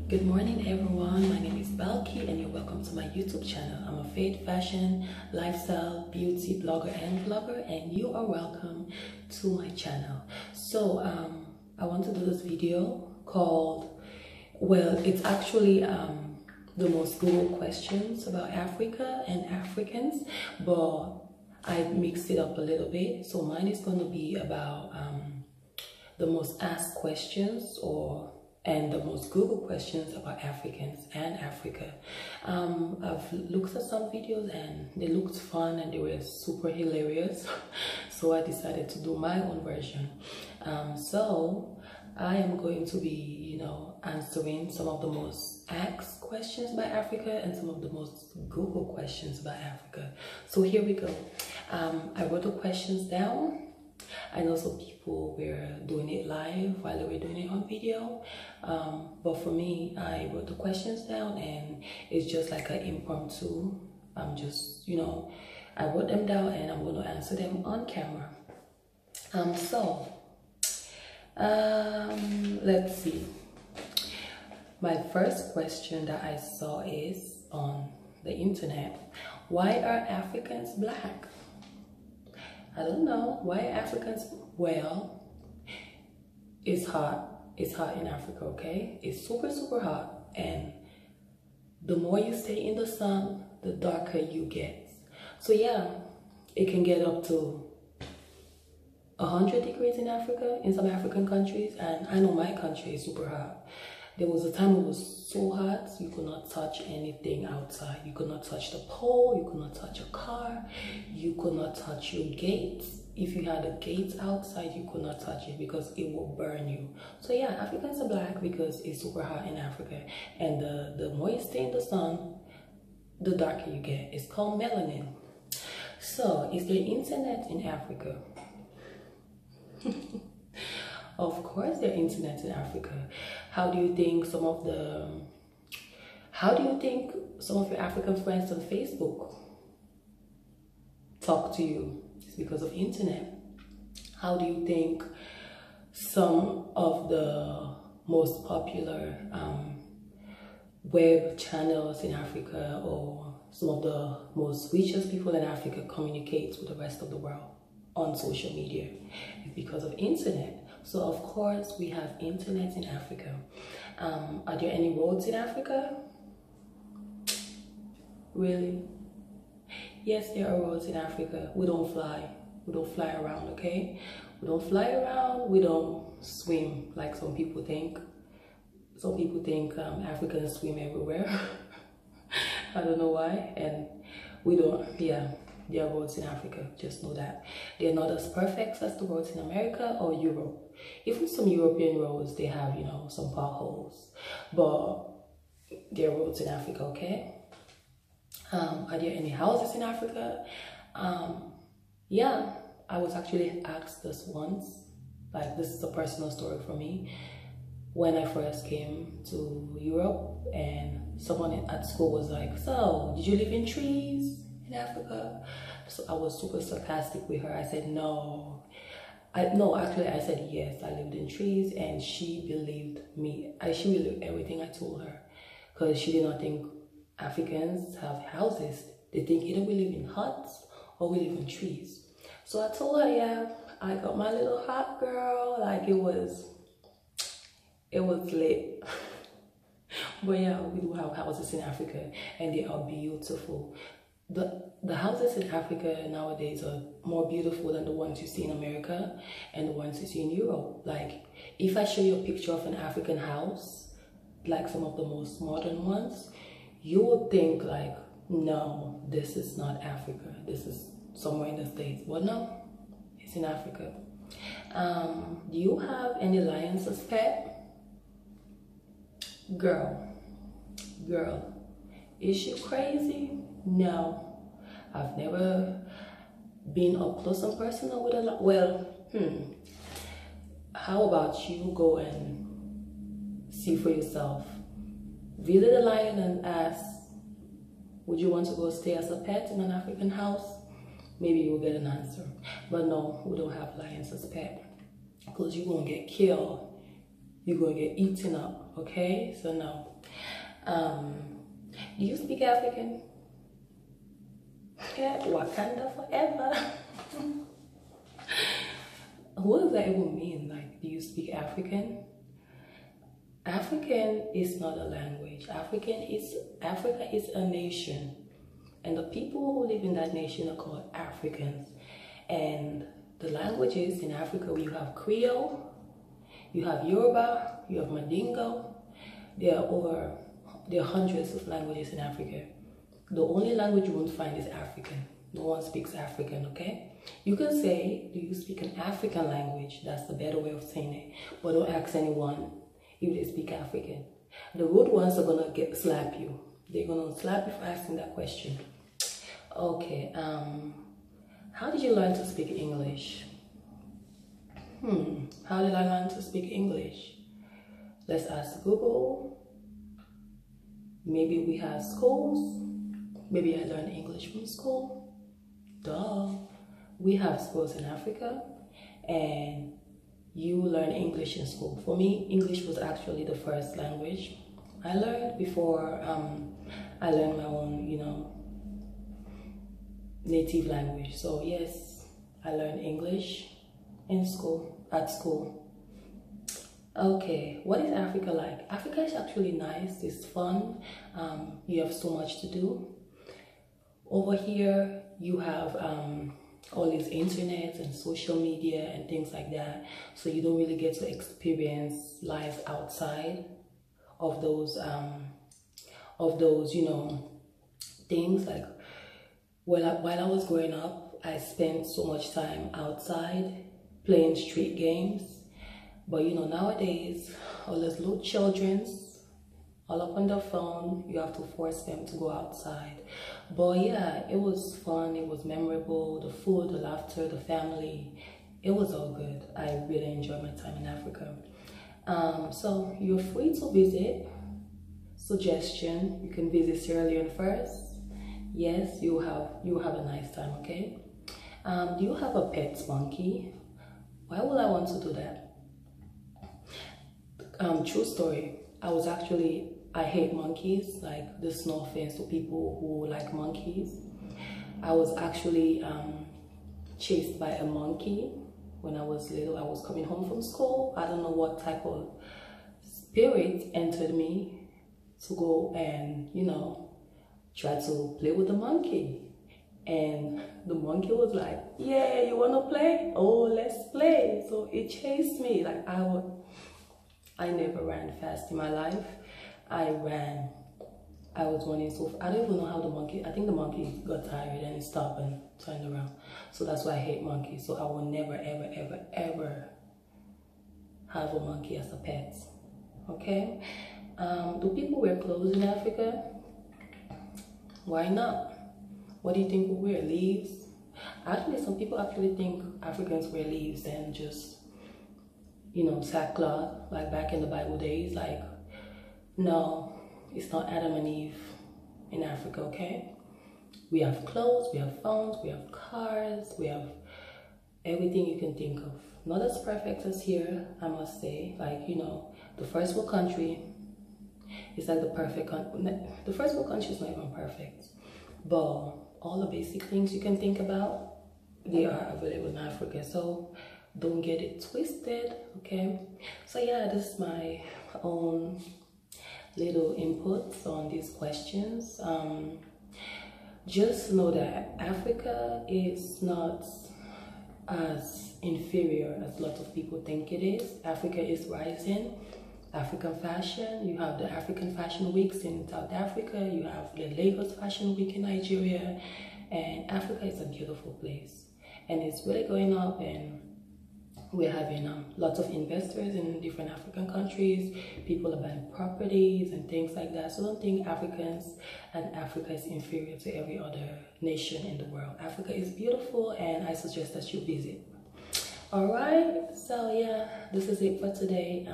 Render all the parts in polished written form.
Good morning everyone, my name is Balki and you're welcome to my YouTube channel. I'm a faith, fashion, lifestyle, beauty blogger and vlogger, and you are welcome to my channel. So I want to do this video called, well, it's actually the most Googled questions about Africa and Africans, but I mixed it up a little bit. So mine is going to be about the most asked questions and the most Googled questions about Africans and Africa. I've looked at some videos and they looked fun and they were super hilarious. So I decided to do my own version. So I am going to be, answering some of the most asked questions about Africa and some of the most Googled questions about Africa. So here we go. I wrote the questions down. I know some people were doing it live while they were doing it on video, but for me, I wrote the questions down and it's just like an impromptu. I'm just, I wrote them down and I'm going to answer them on camera. Let's see. My first question that I saw is on the internet. Why are Africans black? I don't know. Why are Africans? Well, it's hot. It's hot in Africa, okay? It's super, super hot. And the more you stay in the sun, the darker you get. So yeah, it can get up to 100 degrees in Africa, in some African countries. And I know my country is super hot. There was a time it was so hot, you could not touch anything outside. You could not touch the pole, you could not touch a car, you could not touch your gates. If you had a gate outside, you could not touch it because it will burn you. So yeah, Africans are black because it's super hot in Africa. And the more you stay in the sun, the darker you get. It's called melanin. So, is there internet in Africa? Of course there's internet in Africa. How do you think some of your African friends on Facebook talk to you? It's because of internet. How do you think some of the most popular web channels in Africa or some of the most richest people in Africa communicate with the rest of the world on social media? It's because of internet. So of course we have internet in Africa. Are there any roads in Africa? Really? Yes, there are roads in Africa. We don't fly. We don't fly around, okay? We don't fly around. We don't swim like some people think. Some people think Africans swim everywhere. I don't know why. And we don't, yeah. There are roads in Africa, just know that. They're not as perfect as the roads in America or Europe. Even some European roads, they have, some potholes. But there are roads in Africa, okay? Are there any houses in Africa? Yeah, I was actually asked this once. Like, this is a personal story for me. When I first came to Europe and someone at school was like, so, did you live in trees in Africa? So I was super sarcastic with her. I said no. Actually I said yes, I lived in trees, and she believed me. She believed everything I told her, because she did not think Africans have houses. They think either we live in huts or we live in trees. So I told her, yeah, I got my little hut, girl. Like, it was lit. But yeah, we do have houses in Africa and they are beautiful. The houses in Africa nowadays are more beautiful than the ones you see in America and the ones you see in Europe. Like, if I show you a picture of an African house, like some of the most modern ones, you would think like, no, this is not Africa. This is somewhere in the States. But no, it's in Africa. Do you have any lions as pet? Girl, is she crazy? No, I've never been up close and personal with a lion. Well, how about you go and see for yourself? Visit a lion and ask, would you want to go stay as a pet in an African house? Maybe you'll get an answer. But no, we don't have lions as pet, because you're gonna get killed. You're gonna get eaten up, okay? So no. Um, do you speak African? Yeah, Wakanda forever. What does that even mean? Like, do you speak African? African is not a language. Africa is a nation, and the people who live in that nation are called Africans. And the languages in Africa, you have Creole, you have Yoruba, you have Mandingo. There are hundreds of languages in Africa. The only language you won't find is African. No one speaks African, okay? You can say, do you speak an African language? That's the better way of saying it. But don't ask anyone if they speak African. The rude ones are gonna slap you. They're gonna slap you for asking that question. Okay, how did you learn to speak English? How did I learn to speak English? Let's ask Google. Maybe we have schools. Maybe I learned English from school. Duh. We have schools in Africa, and you learn English in school. For me, English was actually the first language I learned before I learned my own, native language. So yes, I learned English at school. Okay, what is Africa like? Africa is actually nice. It's fun. You have so much to do. Over here, you have all these internet and social media and things like that, so you don't really get to experience life outside of those things. Like while I was growing up, I spent so much time outside playing street games. But nowadays, all those little children's all up on the phone, you have to force them to go outside. But yeah, it was fun, it was memorable, the food, the laughter, the family, it was all good. I really enjoyed my time in Africa. So you're free to visit. Suggestion, you can visit Sierra Leone first. Yes, you have a nice time, okay? Do you have a pet monkey? Why would I want to do that? True story. I hate monkeys. Like, there's no offense to people who like monkeys. I was actually chased by a monkey when I was little. I was coming home from school. I don't know what type of spirit entered me to go and, try to play with the monkey. And the monkey was like, yeah, you want to play? Oh, let's play. So it chased me. Like, I never ran fast in my life. I was running so I don't even know how I think the monkey got tired and it stopped and turned around. So that's why I hate monkeys. So I will never, ever, ever, ever have a monkey as a pet. Okay? Do people wear clothes in Africa? Why not? What do you think we wear? Leaves? Actually, some people actually think Africans wear leaves and just, sackcloth, like back in the Bible days. Like, no, it's not Adam and Eve in Africa, okay? We have clothes, we have phones, we have cars, we have everything you can think of. Not as perfect as here, I must say. Like, the first world country is like the perfect country. The first world country is not even perfect, but all the basic things you can think about, they are available in Africa. So don't get it twisted, okay? So yeah, this is my own little inputs on these questions. Just know that Africa is not as inferior as a lot of people think it is. Africa is rising. African fashion, you have the African Fashion Weeks in South Africa, you have the Lagos Fashion Week in Nigeria, and Africa is a beautiful place. And it's really going up, and we're having lots of investors in different African countries. People are buying properties and things like that. So don't think Africans and Africa is inferior to every other nation in the world. Africa is beautiful, and I suggest that you visit. All right, so yeah, this is it for today.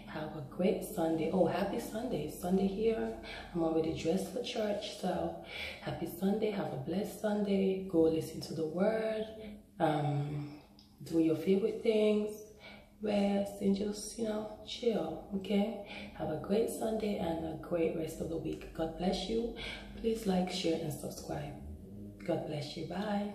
Have a great Sunday. Oh, happy Sunday. Sunday here. I'm already dressed for church, so happy Sunday. Have a blessed Sunday. Go listen to the word. Do your favorite things. rest, and just, you know, chill. Okay, have a great Sunday and a great rest of the week. God bless you. Please like, share, and subscribe. God bless you. Bye.